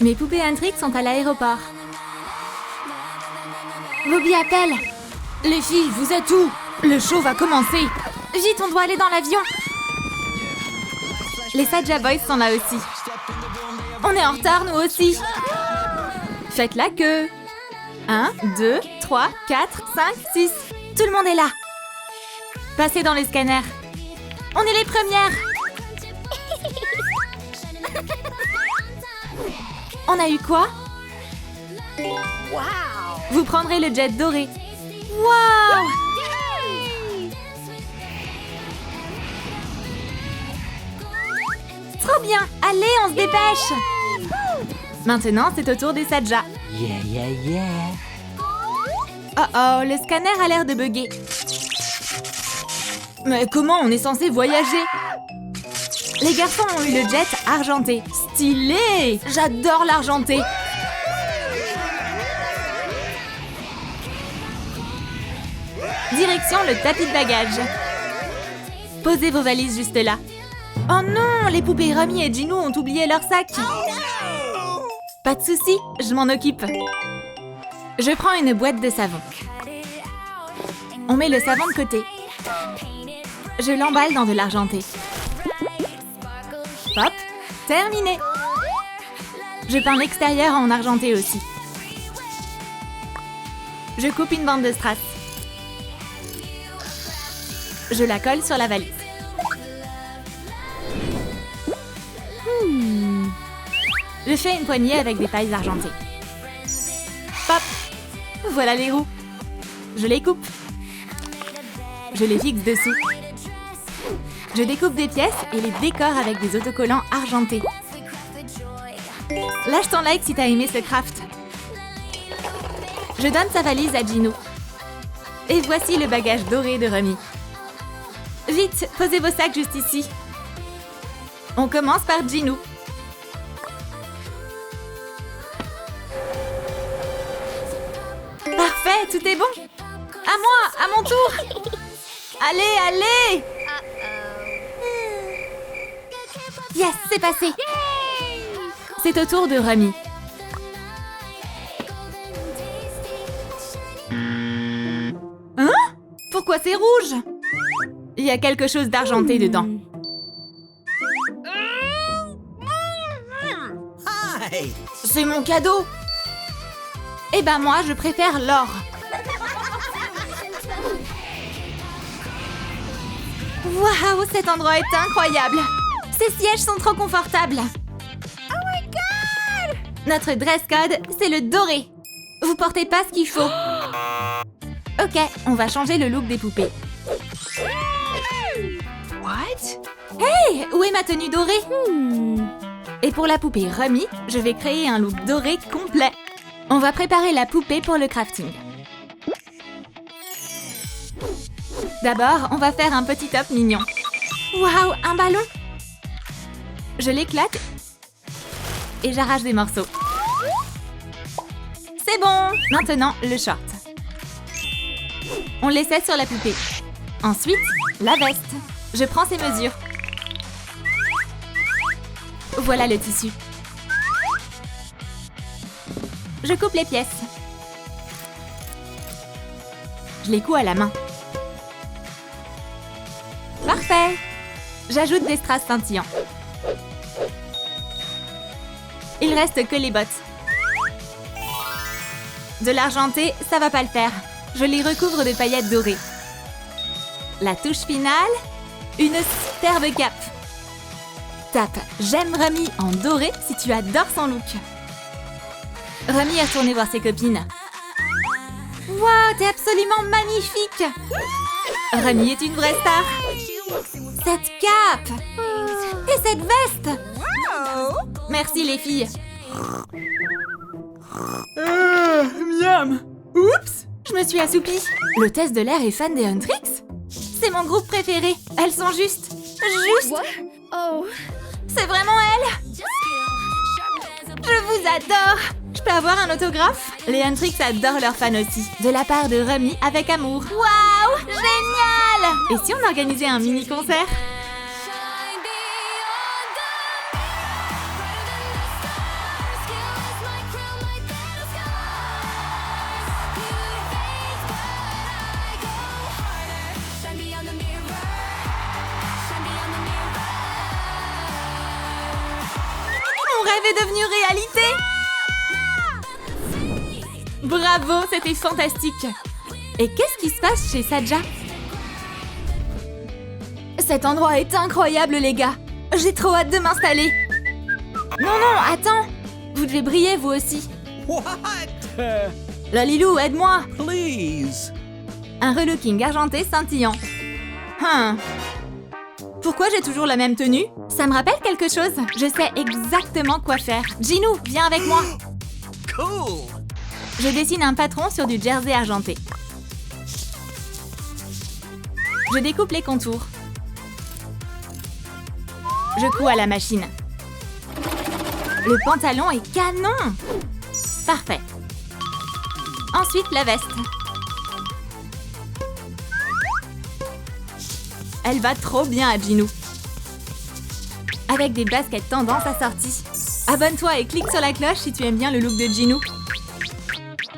Mes poupées Huntrix sont à l'aéroport. Bobby appelle. Les filles, vous êtes où? Le show va commencer. Vite, on doit aller dans l'avion. Les Saja Boys sont là aussi. On est en retard, nous aussi. Faites la queue. 1, 2, 3, 4, 5, 6. Tout le monde est là. Passez dans les scanners. On est les premières. On a eu quoi? Vous prendrez le jet doré. Waouh! Trop bien! Allez, on se dépêche! Maintenant, c'est au tour des Saja. Oh, le scanner a l'air de bugger. Mais comment on est censé voyager? Les garçons ont eu le jet argenté. Stylé! J'adore l'argenté. Direction le tapis de bagages. Posez vos valises juste là. Oh non, les poupées Romy et Gino ont oublié leur sac. Pas de souci, je m'en occupe. Je prends une boîte de savon. On met le savon de côté. Je l'emballe dans de l'argenté. Hop, terminé. Je peins l'extérieur en argenté aussi. Je coupe une bande de strass. Je la colle sur la valise. Je fais une poignée avec des pailles argentées. Pop! Voilà les roues. Je les coupe. Je les fixe dessous. Je découpe des pièces et les décore avec des autocollants argentés. Lâche ton like si t'as aimé ce craft. Je donne sa valise à Gino. Et voici le bagage doré de Romy. Vite, posez vos sacs juste ici. On commence par Gino. Parfait, tout est bon. À moi, à mon tour. Allez, allez. Yes, c'est passé. C'est au tour de Romy. Hein? Pourquoi c'est rouge? Il y a quelque chose d'argenté dedans. C'est mon cadeau. Eh ben moi, je préfère l'or. Waouh, cet endroit est incroyable. Ces sièges sont trop confortables. Oh my god! Notre dress code, c'est le doré. Vous portez pas ce qu'il faut. Ok, on va changer le look des poupées. What? Hey, où est ma tenue dorée? Et pour la poupée Romy, je vais créer un look doré complet. On va préparer la poupée pour le crafting. D'abord, on va faire un petit top mignon. Waouh, un ballon! Je l'éclate et j'arrache des morceaux. C'est bon! Maintenant, le short. On l'essaie sur la poupée. Ensuite, la veste. Je prends ses mesures. Voilà le tissu. Je coupe les pièces. Je les couds à la main. Parfait! J'ajoute des strass scintillants. Il reste que les bottes. De l'argenté, ça va pas le faire. Je les recouvre de paillettes dorées. La touche finale, une superbe cape. Tape « J'aime Romy » en doré si tu adores son look. Romy est retournée voir ses copines. Waouh, t'es absolument magnifique! Romy est une vraie star. Cette cape! Et cette veste! Merci les filles. Miam! Oups! Je me suis assoupie. L'hôtesse de l'air est fan des Huntrix? C'est mon groupe préféré. Elles sont juste. Oh. C'est vraiment elles. Je vous adore. Je peux avoir un autographe? Les Huntrix adorent leurs fans aussi. De la part de Romy avec amour. Waouh! Génial! Et si on organisait un mini-concert? c'est devenu réalité! Bravo, c'était fantastique! Et qu'est-ce qui se passe chez Saja? Cet endroit est incroyable, les gars! J'ai trop hâte de m'installer! Non, attends! Vous devez briller, vous aussi! What? Lalilou, aide-moi! Please. Un relooking argenté scintillant. Pourquoi j'ai toujours la même tenue? Ça me rappelle quelque chose. Je sais exactement quoi faire. Ginou, viens avec moi. Cool. Je dessine un patron sur du jersey argenté. Je découpe les contours. Je couds à la machine. Le pantalon est canon! Parfait. Ensuite, la veste. Elle va trop bien à Ginou. Avec des baskets tendance assorties. Abonne-toi et clique sur la cloche si tu aimes bien le look de Ginou.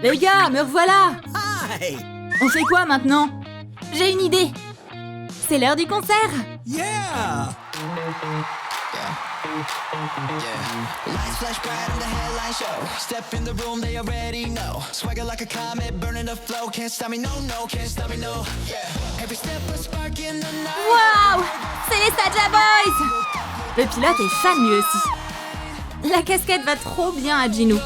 Les gars, me revoilà! Hi. On fait quoi maintenant? J'ai une idée! C'est l'heure du concert! Yeah. Lights flash bright on the headline show. Step in the room, they already know. Swagger like a comet, burning the flow. Can't stop me, no, can't stop me, no. Yeah. Every step a spark in the night. Waouh! C'est les Saja Boys! Le pilote est fan lui aussi. La casquette va trop bien à Ginou.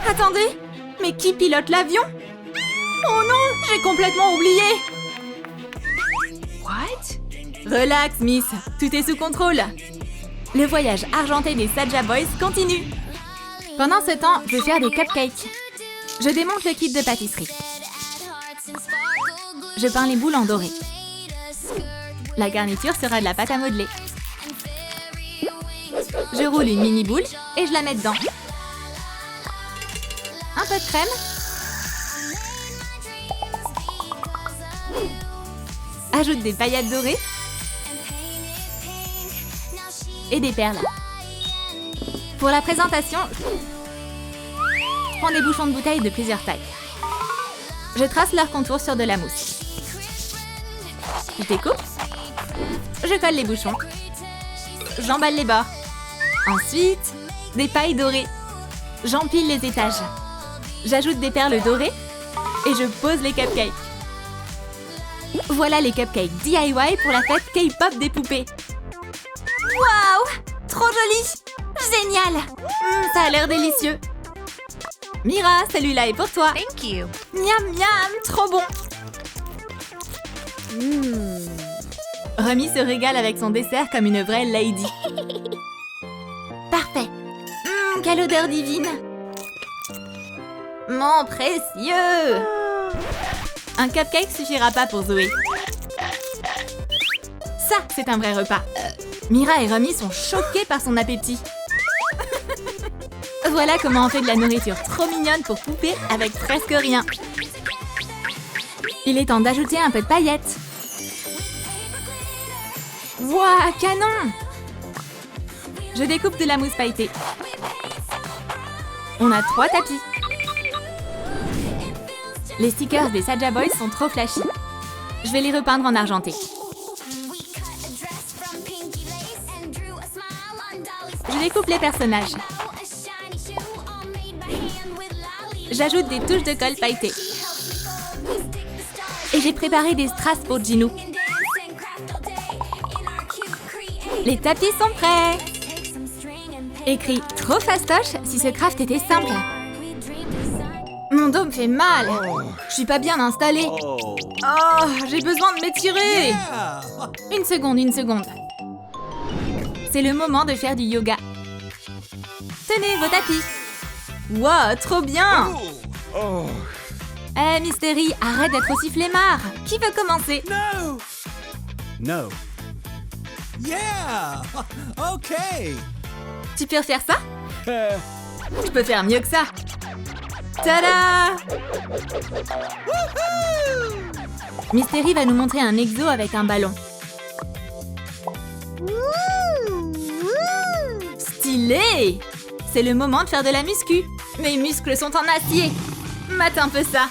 Attendez, mais qui pilote l'avion? Oh non, j'ai complètement oublié. What? Relax, Miss, tout est sous contrôle. Le voyage argenté des Saja Boys continue. Pendant ce temps, je vais faire des cupcakes. Je démonte le kit de pâtisserie. Je peins les boules en doré. La garniture sera de la pâte à modeler. Je roule une mini boule et je la mets dedans. Un peu de crème. Ajoute des paillettes dorées. Et des perles. Pour la présentation, je prends des bouchons de bouteille de plusieurs tailles. Je trace leur contour sur de la mousse. Je découpe. Je colle les bouchons. J'emballe les bords. Ensuite, des pailles dorées. J'empile les étages. J'ajoute des perles dorées et je pose les cupcakes. Voilà les cupcakes DIY pour la fête K-pop des poupées. Waouh! Trop joli! Génial! Ça a l'air délicieux. Mira, celui-là est pour toi. Thank you. Miam miam, trop bon. Remy se régale avec son dessert comme une vraie lady. Parfait. Quelle odeur divine. Mon précieux. Un cupcake suffira pas pour Zoé. Ça, c'est un vrai repas. Mira et Remy sont choqués par son appétit. Voilà comment on fait de la nourriture trop mignonne pour poupées avec presque rien. Il est temps d'ajouter un peu de paillettes. Wouah, canon! Je découpe de la mousse pailletée. On a 3 tapis. Les stickers des Saja Boys sont trop flashy. Je vais les repeindre en argenté. Je découpe les personnages. J'ajoute des touches de colle pailletée. Et j'ai préparé des strass pour Ginou. Les tapis sont prêts. Écrit trop fastoche si ce craft était simple. Mon dos me fait mal. Je suis pas bien installée. Oh. Oh, j'ai besoin de m'étirer. Yeah. Une seconde. C'est le moment de faire du yoga. Tenez vos tapis. Wow, trop bien. Oh. Eh, Mystery, arrête d'être aussi flemmard. Qui veut commencer? No. No. Yeah. Okay. Tu peux refaire ça? Je peux faire mieux que ça. Tada! Mystery va nous montrer un exo avec un ballon. Stylé! C'est le moment de faire de la muscu. Mes muscles sont en acier. Mate un peu ça.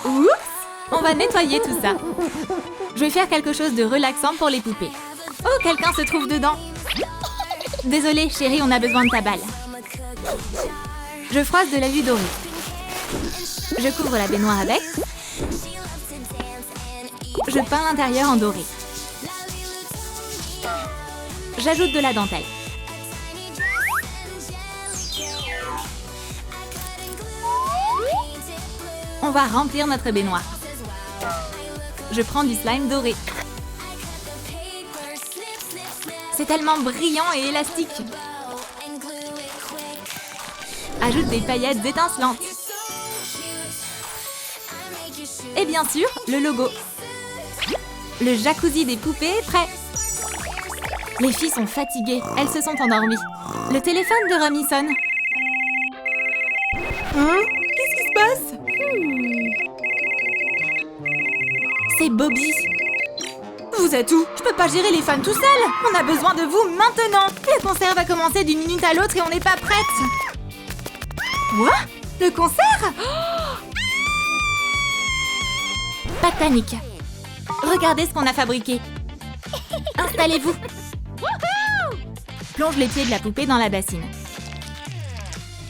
Oups! On va nettoyer tout ça. Je vais faire quelque chose de relaxant pour les poupées. Oh, quelqu'un se trouve dedans. Désolée, chérie, on a besoin de ta balle. Je froisse de l'alu doré. Je couvre la baignoire avec. Je peins l'intérieur en doré. J'ajoute de la dentelle. On va remplir notre baignoire. Je prends du slime doré. C'est tellement brillant et élastique. Ajoute des paillettes étincelantes. Et bien sûr, le logo. Le jacuzzi des poupées est prêt. Les filles sont fatiguées, elles se sont endormies. Le téléphone de Romy sonne. Hein? Qu'est-ce qui se passe? C'est Bobby. Vous êtes où? Je peux pas gérer les fans tout seul. On a besoin de vous maintenant. Le concert va commencer d'une minute à l'autre et on n'est pas prête. Quoi? Le concert? Pas de panique. Regardez ce qu'on a fabriqué. Installez-vous. Plonge les pieds de la poupée dans la bassine.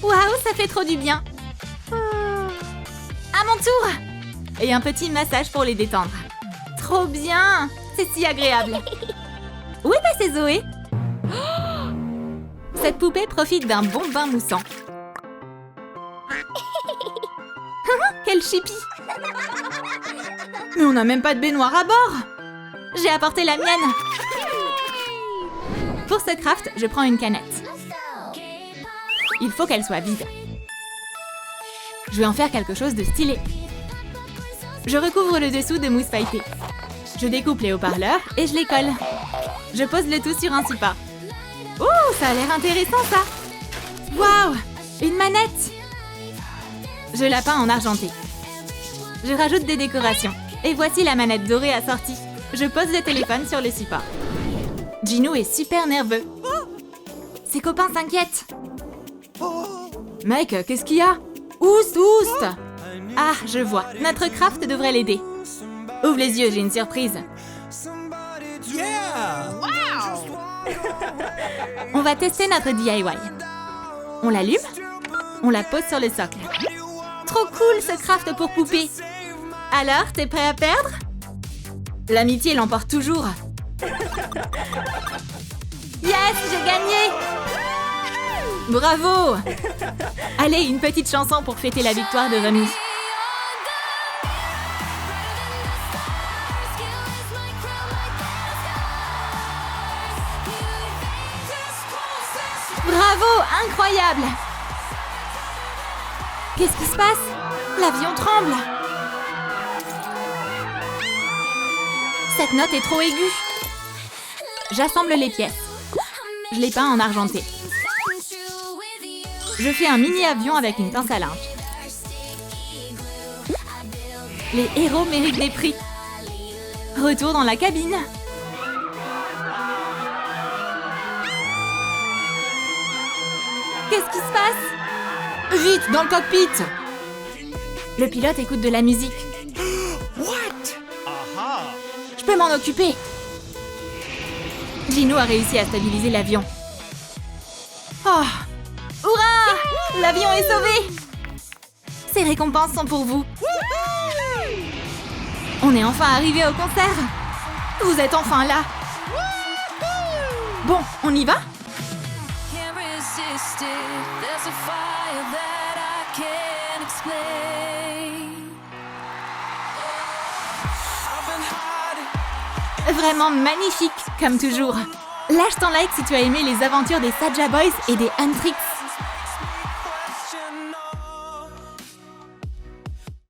Waouh, ça fait trop du bien. À mon tour. Et un petit massage pour les détendre. Trop bien. C'est si agréable. Où est passée Zoé? Cette poupée profite d'un bon bain moussant. Quel chipi! Mais on n'a même pas de baignoire à bord. J'ai apporté la mienne. Pour ce craft, je prends une canette. Il faut qu'elle soit vide. Je vais en faire quelque chose de stylé. Je recouvre le dessous de mousse feuilletée. Je découpe les haut-parleurs et je les colle. Je pose le tout sur un support. Oh, ça a l'air intéressant ça! Waouh! Une manette! Je la peins en argenté. Je rajoute des décorations. Et voici la manette dorée assortie. Je pose le téléphone sur le support. Gino est super nerveux. Ses copains s'inquiètent. Mec, qu'est-ce qu'il y a? Oust, oust! Ah, je vois. Notre craft devrait l'aider. Ouvre les yeux, j'ai une surprise. Yeah! On va tester notre DIY. On l'allume. On la pose sur le socle. Trop cool ce craft pour poupée. Alors, t'es prêt à perdre? L'amitié l'emporte toujours. Yes, j'ai gagné! Bravo! Allez, une petite chanson pour fêter la victoire de Romy. Bravo! Incroyable! Qu'est-ce qui se passe? L'avion tremble! Cette note est trop aiguë. J'assemble les pièces. Je les peins en argenté. Je fais un mini-avion avec une pince à linge. Les héros méritent des prix. Retour dans la cabine. Qu'est-ce qui se passe? Vite, dans le cockpit! Le pilote écoute de la musique. Je peux m'en occuper. Gino a réussi à stabiliser l'avion. Oh! Hurrah! L'avion est sauvé! Ces récompenses sont pour vous. On est enfin arrivé au concert. Vous êtes enfin là. Bon, on y va? Can't resist it. There's a fire that I can't explain. Vraiment magnifique, comme toujours. Lâche ton like si tu as aimé les aventures des Saja Boys et des Huntrix.